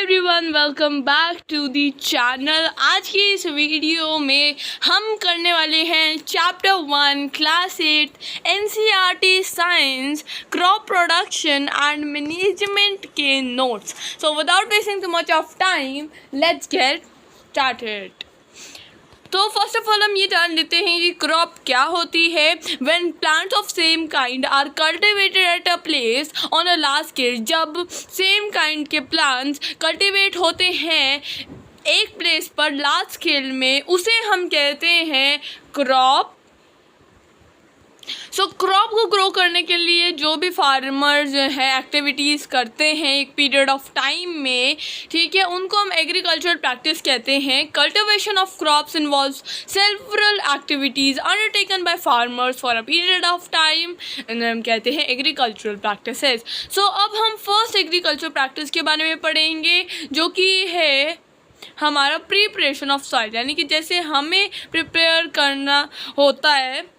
Everyone, welcome back to the channel. आज की इस वीडियो में हम करने वाले हैं chapter 1 class 8 NCERT science crop production and management के notes. So without wasting too much of time, let's get started. तो फर्स्ट ऑफ ऑल हम ये जान लेते हैं कि क्रॉप क्या होती है। When plants of same kind are cultivated at a place on a large scale, जब सेम काइंड के प्लांट्स कल्टिवेट होते हैं एक प्लेस पर लार्ज स्केल में, उसे हम कहते हैं क्रॉप। सो क्रॉप को ग्रो करने के लिए जो भी फार्मर जो है एक्टिविटीज़ करते हैं एक पीरियड ऑफ टाइम में, ठीक है, उनको हम एग्रीकल्चरल प्रैक्टिस कहते हैं। Cultivation of crops involves several activities undertaken by farmers for a period of time, हम कहते हैं एग्रीकल्चरल प्रैक्टिसेस। सो अब हम फर्स्ट एग्रीकल्चर प्रैक्टिस के बारे में पढ़ेंगे, जो कि है हमारा प्रिपरेशन ऑफ सॉइल, यानी कि जैसे हमें प्रिपेयर करना होता है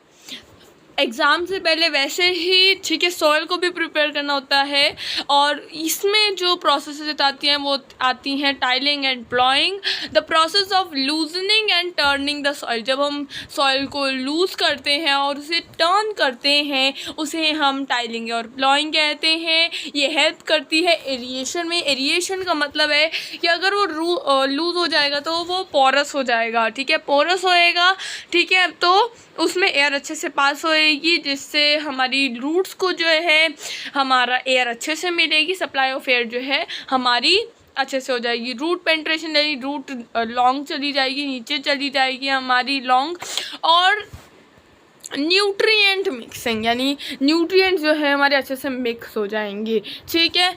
एग्ज़ाम से पहले, वैसे ही ठीक है सॉइल को भी प्रिपेयर करना होता है। और इसमें जो प्रोसेसेस आती हैं वो आती हैं tiling and ploughing, the process of loosening and turning the soil. जब हम सॉइल को लूज़ करते हैं और उसे टर्न करते हैं, उसे हम टाइलिंग और प्लॉइंग कहते हैं। ये हेल्प करती है एरिएशन में। एरिएशन का मतलब है कि अगर वो लूज़ हो जाएगा तो वो पोरस हो जाएगा, ठीक है, पोरस होएगा, ठीक है, तो उसमें एयर अच्छे से पास होएगी, जिससे हमारी रूट्स को जो है हमारा एयर अच्छे से मिलेगी, सप्लाई ऑफ एयर जो है हमारी अच्छे से हो जाएगी। रूट पेंट्रेशन यानी रूट लॉन्ग चली जाएगी, नीचे चली जाएगी हमारी लॉन्ग। और न्यूट्रिएंट मिक्सिंग यानी न्यूट्रिएंट जो है हमारे अच्छे से मिक्स हो जाएंगे, ठीक है।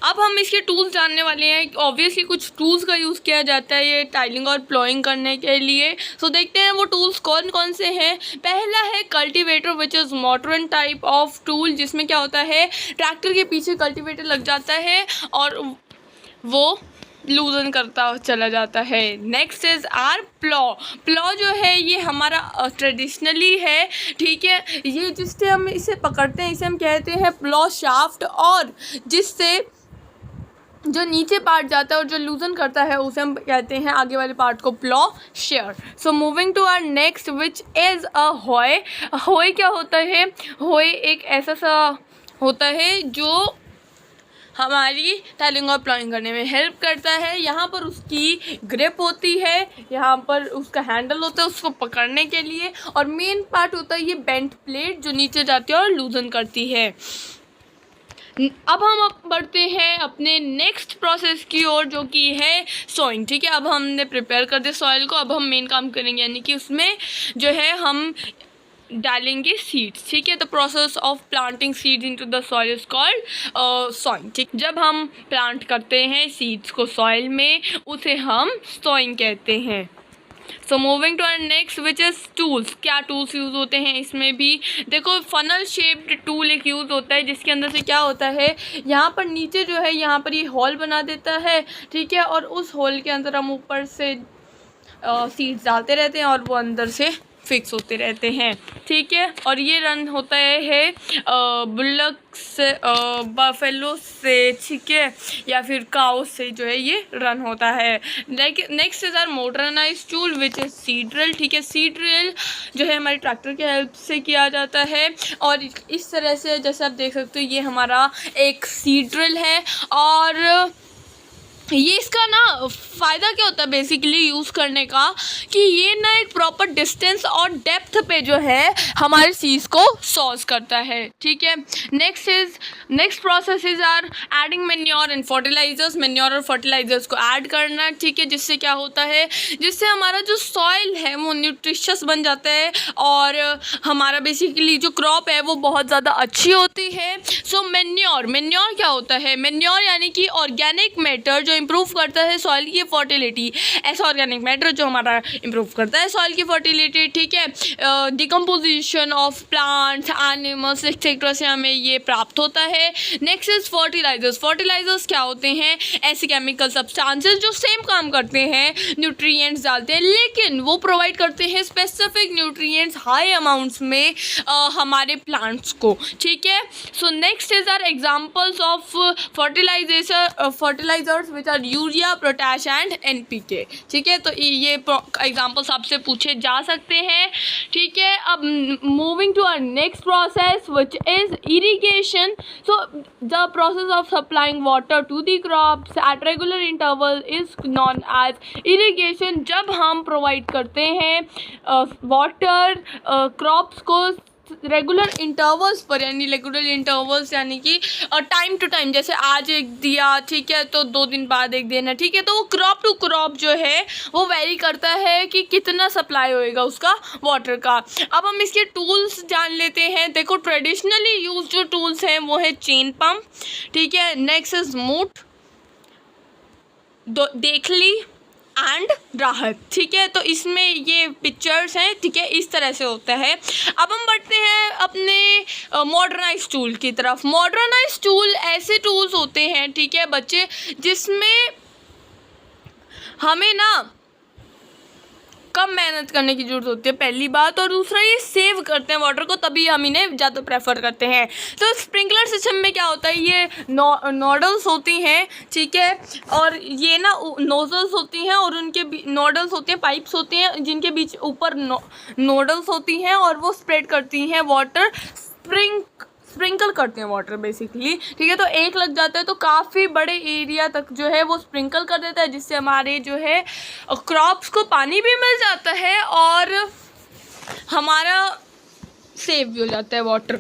अब हम इसके टूल्स जानने वाले हैं। ऑब्वियसली कुछ टूल्स का यूज़ किया जाता है ये टाइलिंग और प्लॉइंग करने के लिए। सो देखते हैं वो टूल्स कौन कौन से हैं। पहला है cultivator, which is modern type of tool, जिसमें क्या होता है ट्रैक्टर के पीछे कल्टीवेटर लग जाता है और वो लूजन करता चला जाता है। Next is our plough. Plough जो है ये हमारा ट्रेडिशनली है, ठीक है, ये जिससे हम इसे पकड़ते हैं इसे हम कहते हैं प्लॉ शाफ्ट, और जिससे जो नीचे पार्ट जाता है और जो लूजन करता है उसे हम कहते हैं आगे वाले पार्ट को ploughshare. So moving to our next which is a hoe. Hoe क्या होता है? होय एक ऐसा सा होता है जो हमारी टाइलिंग और प्लॉइंग करने में हेल्प करता है। यहाँ पर उसकी ग्रिप होती है, यहाँ पर उसका हैंडल होता है उसको पकड़ने के लिए, और मेन पार्ट होता है ये बेंट प्लेट जो नीचे जाती है और लूजन करती है। अब हम बढ़ते हैं अपने नेक्स्ट प्रोसेस की ओर, जो कि है सोइंग, ठीक है। अब हमने प्रिपेयर कर दिया सॉइल को, अब हम मेन काम करेंगे, यानी कि उसमें जो है हम डालेंगे सीड्स, ठीक है। The process of planting seeds into the soil is called sawing, ठीक। जब हम प्लांट करते हैं सीड्स को सॉइल में, उसे हम सॉइंग कहते हैं। So moving to our next which is tools. क्या टूल्स यूज़ होते हैं इसमें भी? देखो फनल शेप्ड टूल एक यूज़ होता है, जिसके अंदर से क्या होता है यहाँ पर नीचे जो है यहाँ पर ये होल बना देता है, ठीक है, और उस होल के अंदर हम ऊपर से सीड्स डालते रहते हैं और वो अंदर से फिक्स होते रहते हैं, ठीक है। और ये रन होता है बुल्लक से, बफेलो से, ठीक है, या फिर काउ से जो है ये रन होता है। Next is our modernize tool which is seed drill, ठीक है। सीड ड्रिल जो है हमारे ट्रैक्टर की हेल्प से किया जाता है, और इस तरह से जैसे आप देख सकते हो ये हमारा एक सीड ड्रिल है। और ये इसका ना फ़ायदा क्या होता है बेसिकली यूज़ करने का, कि ये ना एक प्रॉपर डिस्टेंस और डेप्थ पे जो है हमारे सीड्स को सॉर्स करता है, ठीक है। Next process is our adding manure and fertilizers. Manure और फर्टिलाइजर्स को ऐड करना, ठीक है, जिससे क्या होता है, जिससे हमारा जो सॉइल है वो न्यूट्रिशियस बन जाता है और हमारा बेसिकली जो क्रॉप है वो बहुत ज़्यादा अच्छी होती है। सो मेन्योर क्या होता है? मेन्योर यानी कि ऑर्गेनिक मैटर जो इम्प्रूव करता है सॉइल की फर्टिलिटी। ऐसा ऑर्गेनिक मैटर जो हमारा इम्प्रूव करता है सॉइल की फर्टिलिटी, ठीक है। Decomposition of plants, animals etcetera से हमें ये प्राप्त होता है। Next is fertilisers. फर्टिलाइजर्स क्या होते हैं? ऐसे केमिकल सब्सटेंसेस जो सेम काम करते हैं, न्यूट्रिएंट्स डालते हैं, लेकिन वो प्रोवाइड करते हैं स्पेसिफिक न्यूट्रिएंट्स हाई अमाउंट्स में हमारे प्लांट्स को, ठीक है। So next is our examples of fertilizers which nitrates are urea, potash and NPK। ठीक है, तो ये एग्जाम्पल्स आपसे पूछे जा सकते हैं। ठीक है, अब moving to our next process which is irrigation. So the process of supplying water to the crops at regular interval is known as irrigation. जब हम प्रोवाइड करते हैं वाटर क्रॉप्स को रेगुलर इंटरवल्स पर, यानी रेगुलर इंटरवल्स यानी कि time to time, जैसे आज एक दिया, ठीक है, तो 2 दिन बाद एक देना। ठीक है, तो वो क्रॉप टू क्रॉप जो है वो वेरी करता है कि कितना सप्लाई होएगा उसका वाटर का। अब हम इसके टूल्स जान लेते हैं। देखो, ट्रेडिशनली यूज जो टूल्स हैं वो है चेन पम्प, ठीक है, नेक्स्ट इज मूठ, देखली एंड राहत। ठीक है, तो इसमें ये पिक्चर्स हैं। ठीक है, इस तरह से होता है। अब हम बढ़ते हैं अपने मॉडर्नाइज टूल की तरफ। मॉडर्नाइज टूल ऐसे टूल्स होते हैं, ठीक है बच्चे, जिसमें हमें ना कम मेहनत करने की ज़रूरत होती है, पहली बात, और दूसरा ये सेव करते हैं वाटर को, तभी हम इन्हें ज़्यादा प्रेफर करते हैं। तो स्प्रिंकलर सिस्टम में क्या होता है, ये नोडल्स होती हैं, ठीक है, और ये ना नोजल्स होती हैं, और उनके नोडल्स होते हैं, पाइप्स होते हैं, जिनके बीच ऊपर नोडल्स होती हैं, और वो स्प्रेड करती हैं वाटर, स्प्रिंकल करते हैं वाटर बेसिकली। ठीक है, तो एक लग जाता है तो काफ़ी बड़े एरिया तक जो है वो स्प्रिंकल कर देता है, जिससे हमारे जो है क्रॉप्स को पानी भी मिल जाता है और हमारा सेव भी हो जाता है वाटर।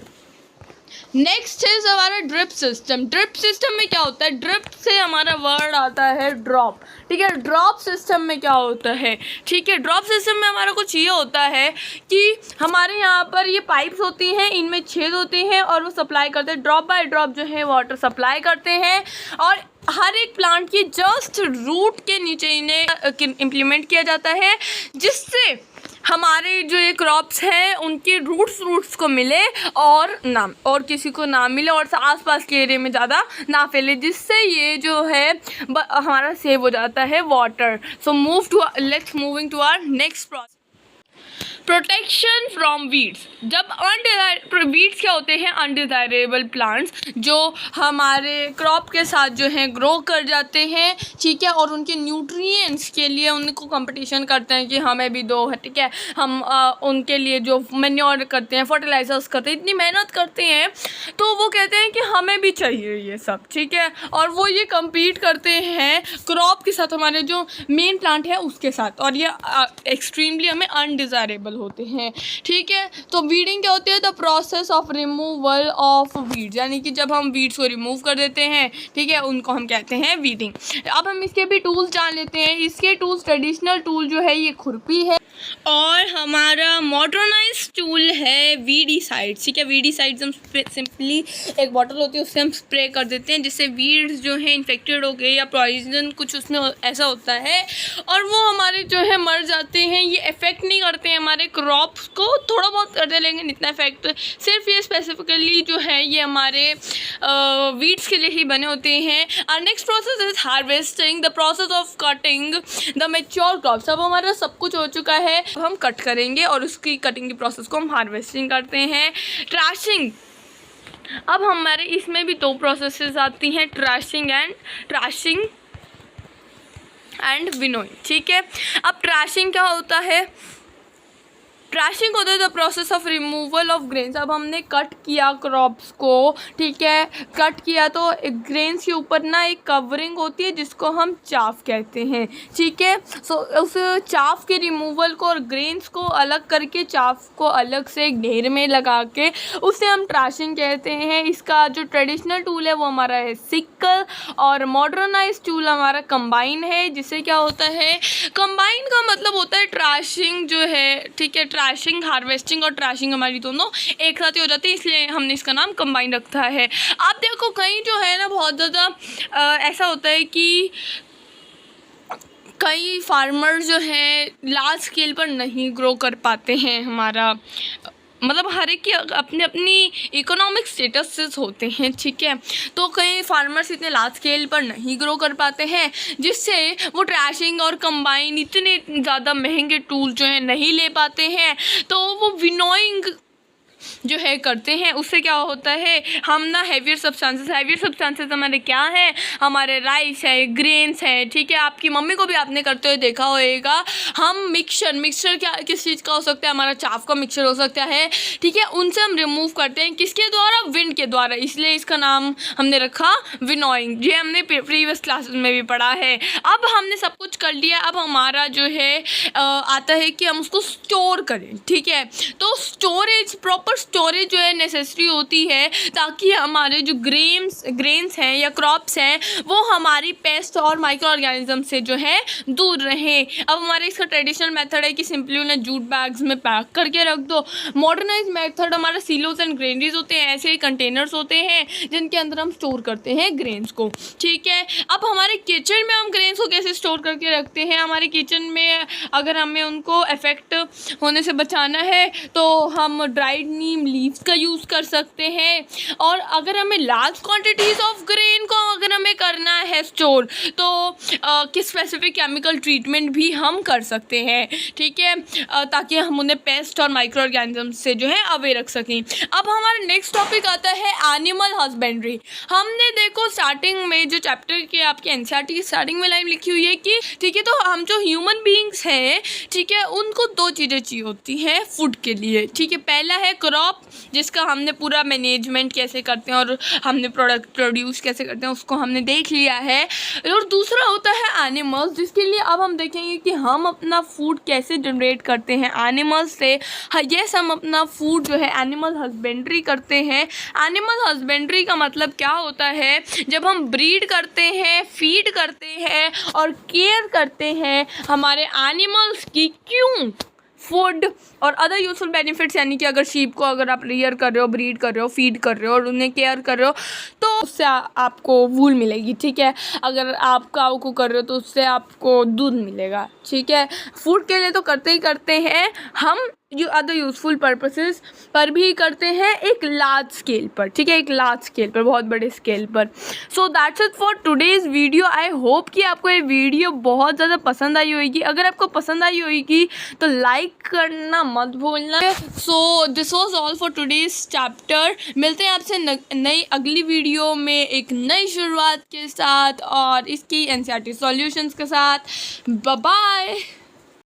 नेक्स्ट इज हमारा ड्रिप सिस्टम। ड्रिप सिस्टम में क्या होता है, ड्रिप से हमारा वर्ड आता है ड्रॉप। ठीक है, ड्रॉप सिस्टम में क्या होता है, ठीक है, ड्रॉप सिस्टम में हमारा कुछ ये होता है कि हमारे यहाँ पर ये पाइप्स होती हैं, इनमें छेद होते हैं और वो सप्लाई करते हैं, ड्रॉप बाय ड्रॉप जो है वाटर सप्लाई करते हैं, और हर एक प्लांट की जस्ट रूट के नीचे इन्हें इम्प्लीमेंट किया जाता है, जिससे हमारे जो ये क्रॉप्स हैं उनके रूट्स को मिले और किसी को ना मिले, और आसपास के एरिया में ज़्यादा ना फैले, जिससे ये जो है हमारा सेव हो जाता है water. So let's moving to our next process, protection from weeds. जब वीड्स क्या होते हैं, अनडिज़ायरेबल प्लांट्स जो हमारे क्रॉप के साथ जो है ग्रो कर जाते हैं, ठीक है, और उनके न्यूट्रिएंट्स के लिए उनको कंपटीशन करते हैं कि हमें भी दो, ठीक है, हम उनके लिए जो मैन्योर करते हैं, फर्टिलाइजर्स करते हैं, इतनी मेहनत करते हैं, तो वो कहते हैं कि हमें भी चाहिए ये सब, ठीक है, और वो ये कम्पीट करते हैं क्रॉप के साथ, हमारे जो मेन प्लांट है उसके साथ, और ये एक्सट्रीमली हमें अनडिज़ायरेबल होते हैं। ठीक है, तो वीडिंग क्या होती है, the process of removal of weeds, यानी कि जब हम वीड्स को रिमूव कर देते हैं, ठीक है, उनको हम कहते हैं वीडिंग। अब हम इसके भी टूल्स जान लेते हैं। इसके टूल्स, ट्रेडिशनल टूल जो है ये खुरपी है, और हमारा मॉडर्नाइज टूल है वीडीसाइड। ठीक है, वीडीसाइड्स हम सिंपली एक बॉटल होती है उससे हम स्प्रे कर देते हैं, जिससे वीड्स जो है इन्फेक्टेड हो गए या पॉइजन कुछ उसमें ऐसा होता है, और वो हमारे जो है मर जाते हैं। ये इफेक्ट नहीं करते हैं हमारे क्रॉप्स को, थोड़ा बहुत कर दे, लेकिन इतना इफेक्ट सिर्फ ये स्पेसिफिकली जो है ये हमारे वीड्स के लिए ही बने होते हैं। और next process is harvesting, the process of cutting the mature crops. अब हमारा सब कुछ हो चुका है, हम कट करेंगे और उसकी कटिंग की प्रोसेस को हम हार्वेस्टिंग करते हैं। ट्रैशिंग, अब हमारे इसमें भी 2 प्रोसेसेस आती हैं, ट्रैशिंग एंड विनोइंग। ठीक है, अब ट्रैशिंग क्या होता है, ट्रैशिंग होता है the process of removal of grains. अब हमने कट किया क्रॉप्स को, ठीक है, कट किया तो ग्रेन्स के ऊपर ना एक कवरिंग होती है जिसको हम चाफ कहते हैं। ठीक है, सो उस चाफ के रिमूवल को और ग्रेन्स को अलग करके चाफ को अलग से एक ढेर में लगा के उसे हम ट्रैशिंग कहते हैं। इसका जो ट्रेडिशनल टूल है वो हमारा है सिक्कल, और मॉडर्नाइज टूल हमारा कंबाइन है। जिससे क्या होता है, कंबाइन का मतलब होता है ट्रैशिंग जो है, ठीक है, ट्रैशिंग, हार्वेस्टिंग और ट्रैशिंग हमारी दोनों एक साथ ही हो जाती है, इसलिए हमने इसका नाम कंबाइन रखा है। आप देखो कहीं जो है ना बहुत ज़्यादा ऐसा होता है कि कई फार्मर जो हैं लार्ज स्केल पर नहीं ग्रो कर पाते हैं। हमारा मतलब हर एक की अपनी अपनी इकोनॉमिक स्टेटसेस होते हैं, ठीक है, तो कई फार्मर्स इतने लार्ज स्केल पर नहीं ग्रो कर पाते हैं, जिससे वो ट्रैशिंग और कंबाइन इतने ज़्यादा महंगे टूल जो हैं नहीं ले पाते हैं, तो वो विनोइंग जो है करते हैं, उससे क्या होता है, हम ना हैवियर सब्सटेंसेस हमारे क्या हैं, हमारे राइस है, ग्रेन्स है, ठीक है। आपकी मम्मी को भी आपने करते हुए देखा होएगा। हम मिक्सचर क्या किस चीज़ का हो सकता है, हमारा चाफ का मिक्सचर हो सकता है, ठीक है। उनसे हम रिमूव करते हैं किसके द्वारा, विंड के द्वारा, इसलिए इसका नाम हमने रखा विनोइंग। ये हमने प्रीवियस क्लासेस में भी पढ़ा है। अब हमने सब कुछ कर लिया, अब हमारा जो है आता है कि हम उसको स्टोर करें, ठीक है। तो स्टोरेज, प्रॉपर स्टोरेज जो है नेसेसरी होती है, ताकि हमारे जो ग्रेन्स हैं या क्रॉप्स हैं वो हमारी पेस्ट और माइक्रो ऑर्गेनिज्म से जो है दूर रहें। अब हमारे इसका ट्रेडिशनल मेथड है कि सिंपली उन्हें जूट बैग्स में पैक करके रख दो। मॉडर्नाइज मेथड हमारा सीलोज एंड ग्रेनरीज होते हैं, ऐसे ही कंटेनर्स होते हैं जिनके अंदर हम स्टोर करते हैं ग्रेन्स को, ठीक है। अब हमारे किचन में हम ग्रेन्स को कैसे स्टोर करके रखते हैं, हमारे किचन में अगर हमें उनको इफेक्ट होने से बचाना है तो हम ड्राइड नीम लीव्स का यूज़ कर सकते हैं। और अगर हमें लार्ज क्वांटिटीज़ ऑफ ग्रेन को अगर हमें करना है स्टोर, तो किस स्पेसिफिक केमिकल ट्रीटमेंट भी हम कर सकते हैं, ठीक है, ताकि हम उन्हें पेस्ट और माइक्रो ऑर्गेनिज्म से जो है अवे रख सकें। अब हमारा नेक्स्ट टॉपिक आता है एनिमल हस्बेंड्री। हमने देखो स्टार्टिंग में जो चैप्टर के आपके एनसीईआरटी की स्टार्टिंग में लाइन लिखी हुई है कि ठीक है, तो हम जो ह्यूमन बीइंग्स हैं, ठीक है, उनको दो चीज़ें चाहिए होती हैं फूड के लिए, ठीक है। पहला है क्रॉप, जिसका हमने पूरा मैनेजमेंट कैसे करते हैं और हमने प्रोडक्ट प्रोड्यूस कैसे करते हैं उसको हमने देख लिया है। और दूसरा होता है एनिमल्स, जिसके लिए अब हम देखेंगे कि हम अपना फूड कैसे जनरेट करते हैं एनिमल्स से। यस, हम अपना फूड जो है एनिमल हस्बेंड्री करते हैं। एनिमल हस्बेंड्री का मतलब क्या होता है, जब हम ब्रीड करते हैं, फीड करते हैं और केयर करते हैं हमारे एनिमल्स की, क्यों, फूड और अदर यूजफुल बेनिफिट्स, यानी कि अगर शीप को अगर आप रियर कर रहे हो, ब्रीड कर रहे हो, फीड कर रहे हो और उन्हें केयर कर रहे हो, तो उससे आपको वूल मिलेगी, ठीक है। अगर आप काऊ को कर रहे हो तो उससे आपको दूध मिलेगा, ठीक है। फूड के लिए तो करते ही करते हैं हम, जो अदर यूजफुल पर्पसेस पर भी करते हैं एक लार्ज स्केल पर, ठीक है, एक लार्ज स्केल पर, बहुत बड़े स्केल पर। So that's it for today's video. I hope कि आपको ये वीडियो बहुत ज़्यादा पसंद आई होगी। अगर आपको पसंद आई होगी तो लाइक करना मत भूलना। So this was all for today's chapter. मिलते हैं आपसे नई अगली वीडियो में एक नई शुरुआत के साथ और इसकी एनसीईआरटी सॉल्यूशंस के साथ। Bye bye.